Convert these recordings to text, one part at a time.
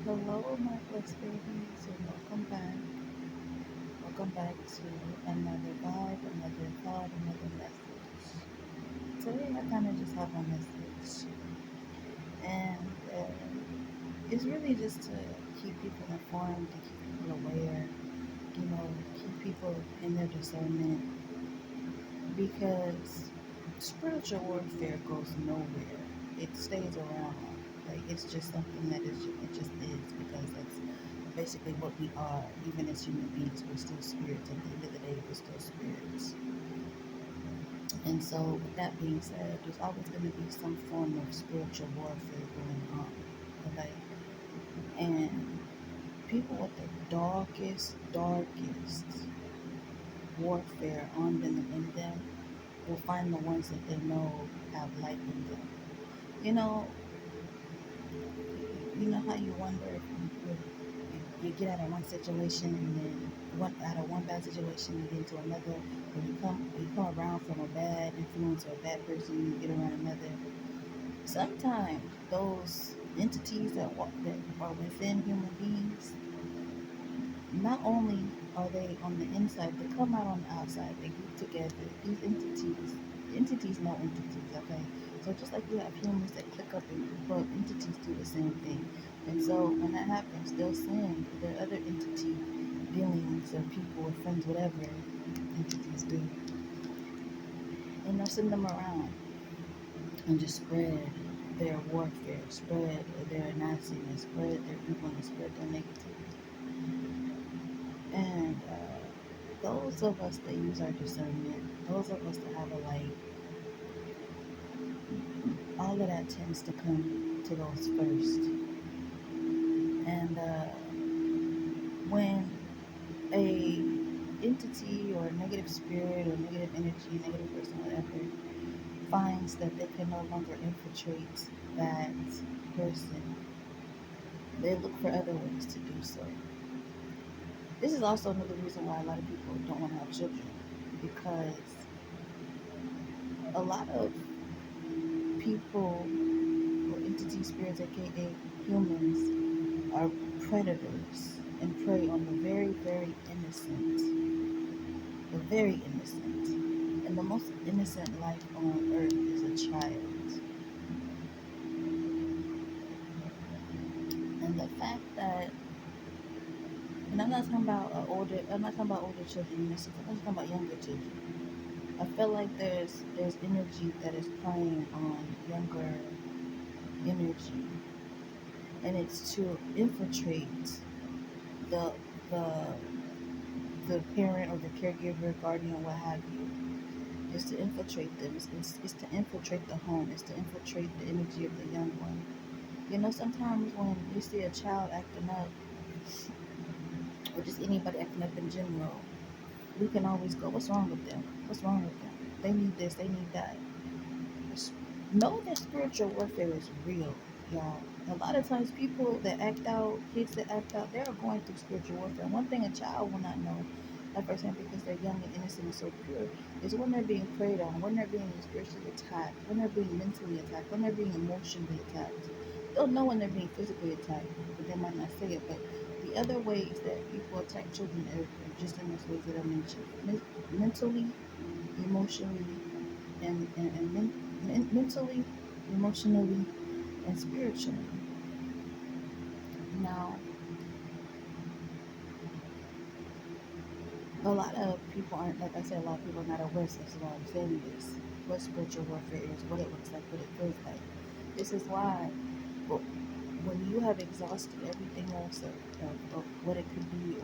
Hello, my blessed babies, and welcome back. Welcome back to another vibe, another thought, another message. Today, I kind of just have a message, and it's really just to keep people informed, to keep people aware, keep people in their discernment, because spiritual warfare goes nowhere. It stays around. Like it's just something that it just is because that's basically what we are. Even as human beings, we're still spirits. At the end of the day, we're still spirits. And so, with that being said, there's always going to be some form of spiritual warfare going on. Okay, and people with the darkest warfare on them and in them will find the ones that they know have light in them. You know, you know how you wonder if you get out of one situation and then out of one bad situation you get into another, or you come around from a bad influence or a bad person, you get around another. Sometimes those entities that are within human beings, not only are they on the inside, they come out on the outside. They group together. These entities know entities, okay? So just like you have humans that click up and group up, entities do the same thing. And so when that happens, they'll send their other entity dealings or people or friends, whatever entities do, and they'll send them around and just spread their warfare, spread their nastiness, spread their evilness, spread their negativity. And those of us that use our discernment, those of us that have a light, all of that tends to come to those first. And when a entity or a negative spirit or negative energy, negative person, whatever, finds that they can no longer infiltrate that person, they look for other ways to do so. This is also another reason why a lot of people don't want to have children, because a lot of people or entity spirits, aka humans, are predators and prey on the very, very innocent, the very innocent. And the most innocent life on earth is a child. And the fact that, and I'm not talking about older children, I'm talking about younger children. I feel like there's energy that is playing on younger energy, and it's to infiltrate the the the parent or the caregiver, guardian, what have you. Is to infiltrate them. It's to infiltrate the home. It's to infiltrate the energy of the young one. You know, sometimes when we see a child acting up, or just anybody acting up in general, we can always go, "What's wrong with them? What's wrong with them? They need this. They need that." Know that spiritual warfare is real, y'all. A lot of times, people that act out, kids that act out, they're going through spiritual warfare. One thing a child will not know, at first hand, because they're young and innocent and so pure, is when they're being preyed on, when they're being spiritually attacked, when they're being mentally attacked, when they're being emotionally attacked. They'll know when they're being physically attacked, but they might not say it. But the other ways that people attack children are just in those ways that I mentioned: mentally, emotionally, and mentally, emotionally, and spiritually. Now, a lot of people aren't, like I said, a lot of people are not aware, so that's why I'm saying this, what spiritual warfare is, what it looks like, what it feels like. This is why, well, when you have exhausted everything else of what it could be,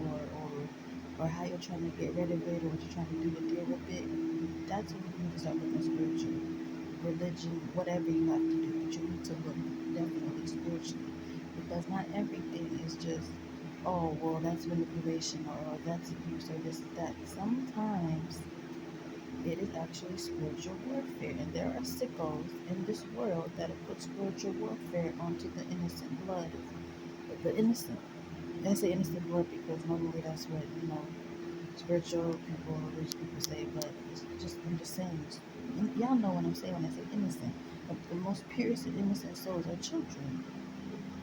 or how you're trying to get rid of it, or what you're trying to do to deal with it, that's when you need to start looking spiritual. Religion, whatever you have to do, but you need to look definitely spiritually, because not everything is just, oh well, that's manipulation, or that's abuse, or this that. Sometimes it is actually spiritual warfare, and there are sickos in this world that have put spiritual warfare onto the innocent blood, the innocent. I say innocent blood because normally that's what spiritual people, rich people say, but it's just, I'm just saying, y'all know what I'm saying when I say innocent. The most purest and innocent souls are children.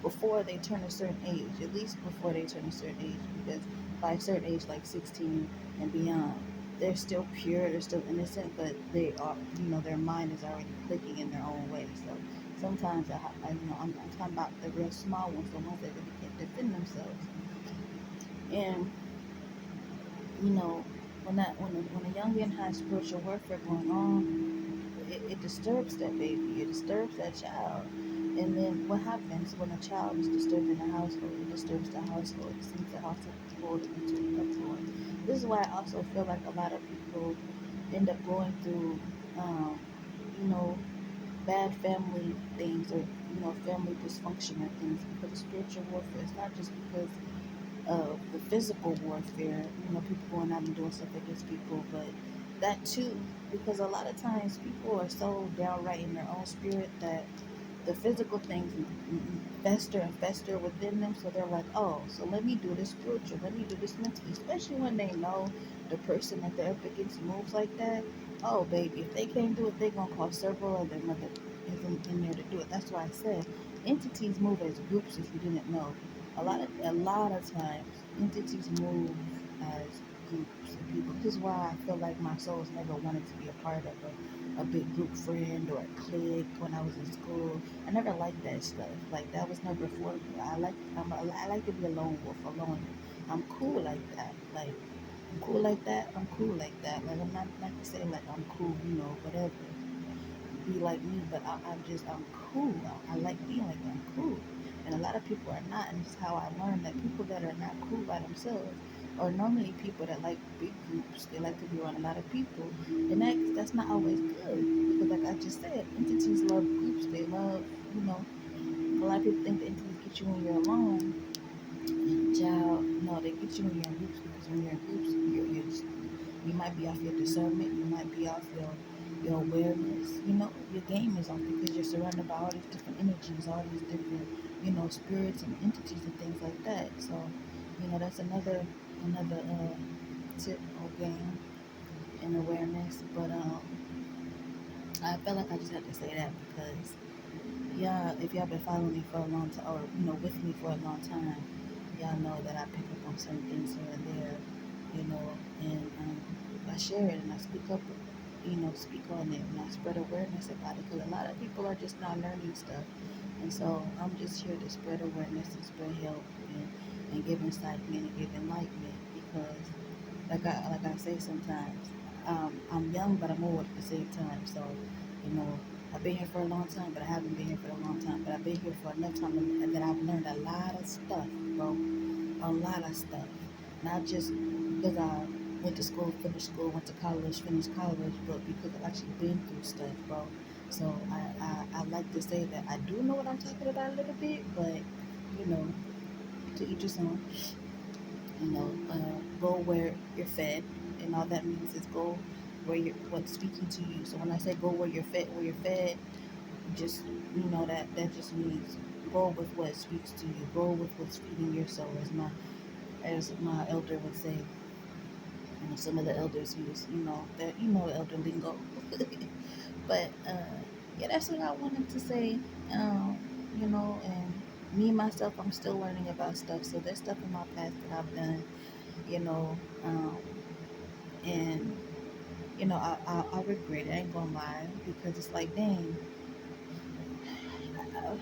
before they turn a certain age, at least before they turn a certain age, because by a certain age, like 16 and beyond, they're still pure, they're still innocent, but they are, their mind is already clicking in their own way. So sometimes I'm talking about the real small ones, the ones that really can't defend themselves. And when a young man has spiritual warfare going on, it disturbs that baby, it disturbs that child. And then what happens when a child is disturbed in the household? It disturbs the household, it sends the household into an uproar. This is why I also feel like a lot of people end up going through, um, you know, bad family things, or family dysfunction or things, because of spiritual warfare. It's not just because of the physical warfare, people going out and doing stuff against people, but that too, because a lot of times people are so downright in their own spirit that the physical things fester and fester within them. So they're like, oh, so let me do this spiritual, let me do this mentally, especially when they know the person that they're up against moves like that. Oh, baby, if they can't do it, they're going to call several of them other in there to do it. That's why I said entities move as groups, if you didn't know. A lot of times, entities move as groups of people. This is why I feel like my soul's never wanted to be a part of a big group friend or a clique when I was in school. I never liked that stuff. Like that was never for me. I like to be a lone wolf alone. I'm cool like that. Like I'm cool like that. I'm cool like that. Like I'm not to say like I'm cool, whatever. Be like me, but I'm cool. I like being like that. I'm cool. And a lot of people are not, and this is how I learned that people that are not cool by themselves are normally people that like big groups. They like to be around a lot of people, and that's not always good, because like I just said, entities love groups. They love, you know, a lot of people think the entities get you when you're alone. Child, no, they get you when you're in groups, because when you're in groups, you might be off your discernment, you might be off your awareness. Your game is off because you're surrounded by all these different energies, all these different, spirits and entities and things like that. So, that's another tip or game and awareness. But I felt like I just had to say that because, yeah, if y'all been following me for a long time, or with me for a long time, y'all know that I pick up on certain things here and there, and I share it and I speak up, speak on it, and I spread awareness about it, because a lot of people are just not learning stuff, and so I'm just here to spread awareness and spread help, and give incitement and give enlightenment, because like I say sometimes, I'm young but I'm old at the same time. So, you know, I've been here for a long time, but I haven't been here for a long time. But I've been here for enough time that I've learned a lot of stuff, bro. A lot of stuff. Not just because I went to school, finished school, went to college, finished college, but because I've actually been through stuff, bro. So I like to say that I do know what I'm talking about a little bit, but you know, to each his own. Go where you're fed, and all that means is go where you're what's speaking to you. So when I say go where you're fed, just that just means go with what speaks to you. Go with what's feeding your soul, as my elder would say. Some of the elders use, that the elder lingo. But yeah, that's what I wanted to say. Um, and me myself, I'm still learning about stuff. So there's stuff in my past that I've done, you know, um, and I regret it. I ain't gonna lie, because it's like, dang,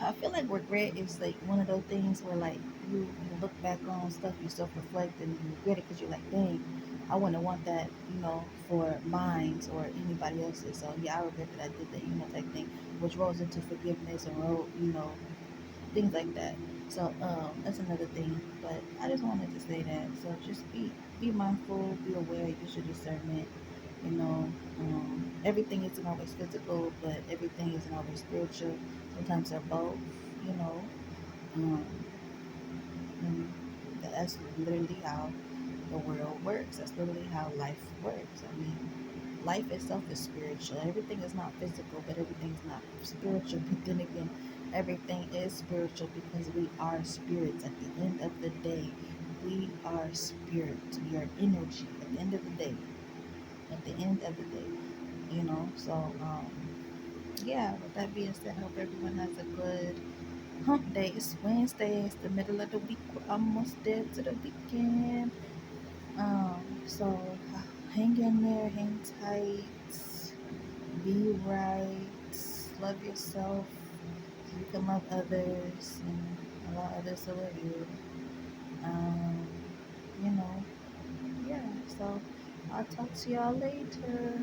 I feel like regret is like one of those things where like you look back on stuff, you self reflect, and you regret it because you're like, dang, I wouldn't want that, for mine or anybody else's. So yeah, I regret that I did that, type thing, which rolls into forgiveness and things like that. So that's another thing. But I just wanted to say that. So just be mindful, be aware, use your discernment. You know, everything isn't always physical, but everything isn't always spiritual. Sometimes they're both. You know, um, and that's literally how the world works. That's literally how life works. I mean, life itself is spiritual. Everything is not physical, but everything's not spiritual. But then again, everything is spiritual because we are spirits. At the end of the day, we are spirits. We are energy. At the end of the day. At the end of the day. So yeah. With that being said, I hope everyone has a good Hump day. It's Wednesday. It's the middle of the week. We're almost there to the weekend. So hang in there, hang tight, be right, love yourself. So you can love others and allow others to love you. Um, you know, yeah. So I'll talk to y'all later.